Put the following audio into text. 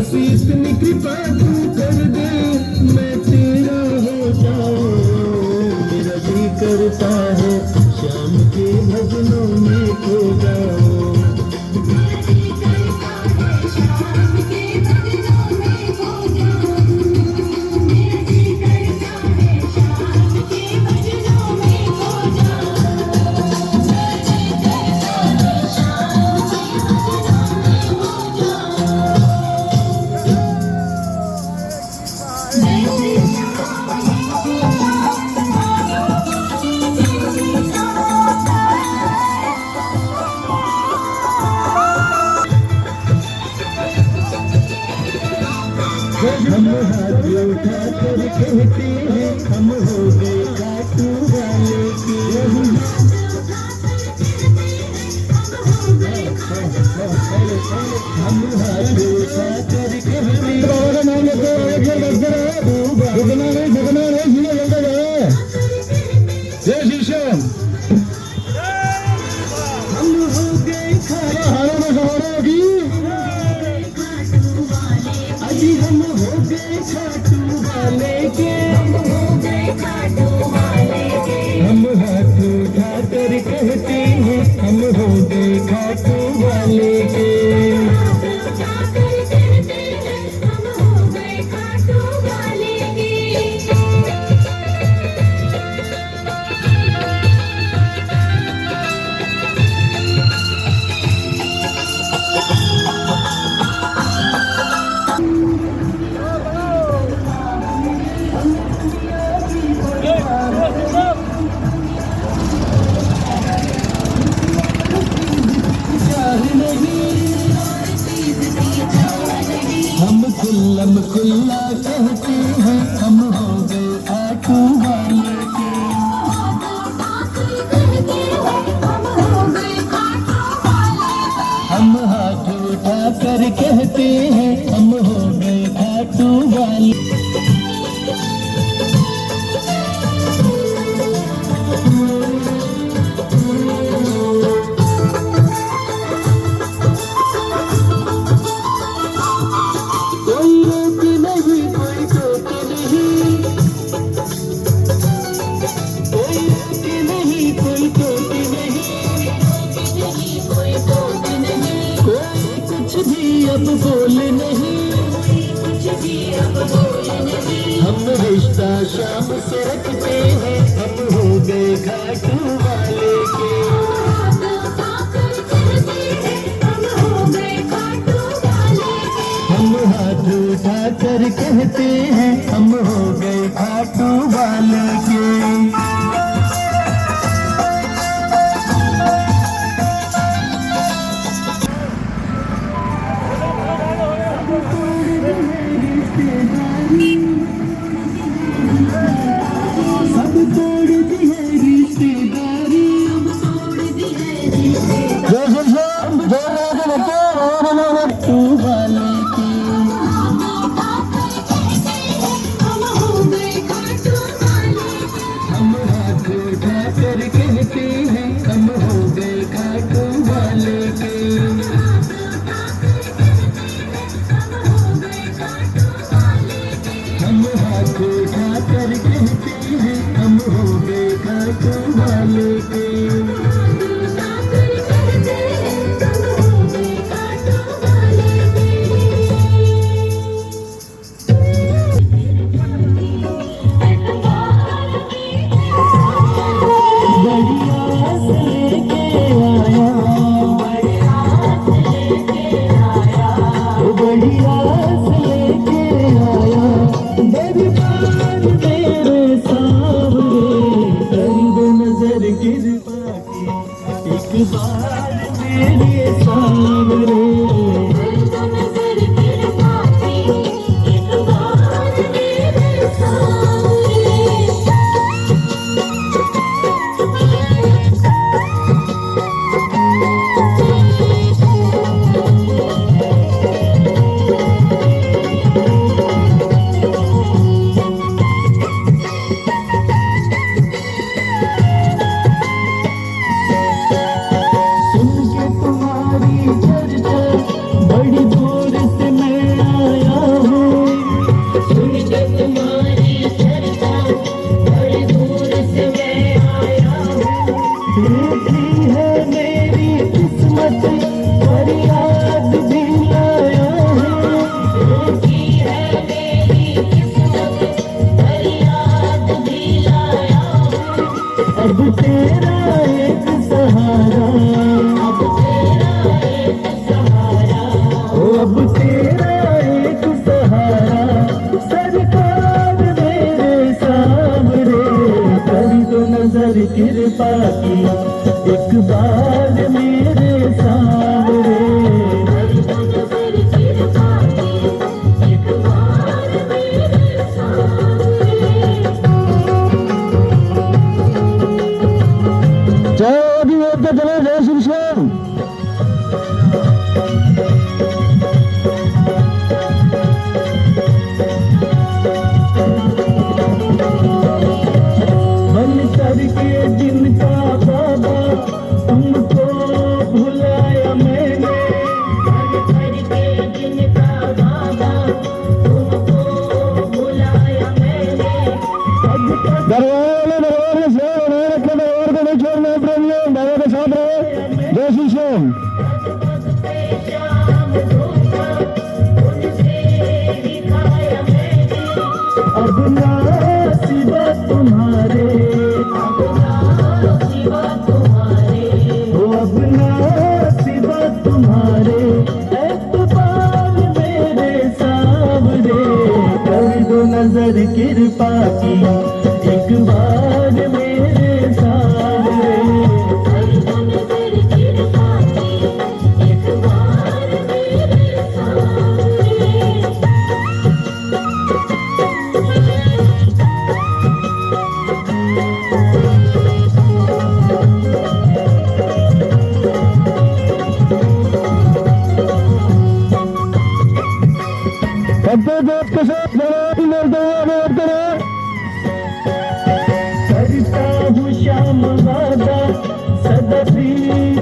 बस इतनी कृपा तू कर दे मैं तेरा हो जाऊं। मेरा जी करता है शाम के भजनों में खो जाऊं। हम हाथ उठा कर कहते हैं हम हो गए खाटू वाले के। हम हाथ उठा कर कहते हैं नाम जय श्री श्याम। हम हो गए खाटू की अजी हम हो गए खाटू वाले के। हम हाथ उठा कर कहते हैं हम हो गए खाटू वाले के। हम खुल्ला कहते हैं हम हो गए खाटू वाले के। हम हाथ उठा कर कहते हैं हम हो गए खाटू वाले। अब बोल नहीं हम रिश्ता शाम से रखते हैं हम हो गए खाटू वाले के। हम हाथ उठा कर कहते हैं हम हो गए खाटू वाले के। सब तोड़ दी है रिश्तेदारी। तू वाले की हम हाथ उठा कर कहते हैं हम हो गए खाटू वाले के। हम हाथ उठा कर कहते हैं हम हो गए खाटू वाले के। एक बार मेरे सामने कृपा की एक बार मेरे सामने। चलो जय श्री श्याम। मन करके जिनका बाबा तुमको भुलाया मैंने, मन करके जिनका बाबा तुमको भुलाया मैंने। दरबार में दरबार को नहीं छोड़ना, प्रेमियों बाबा के साथ रहे। जय श्री श्याम। अब ना सिवा तुम्हारे, अब ना सिवा तुम्हारे एतबार मेरे सामने। कर दो नजर कृपा की एक बार मेरे सामने। अपने दोस्त के साथ जवाब मिलते हुए करता हूँ श्याम वादा सदा प्रीत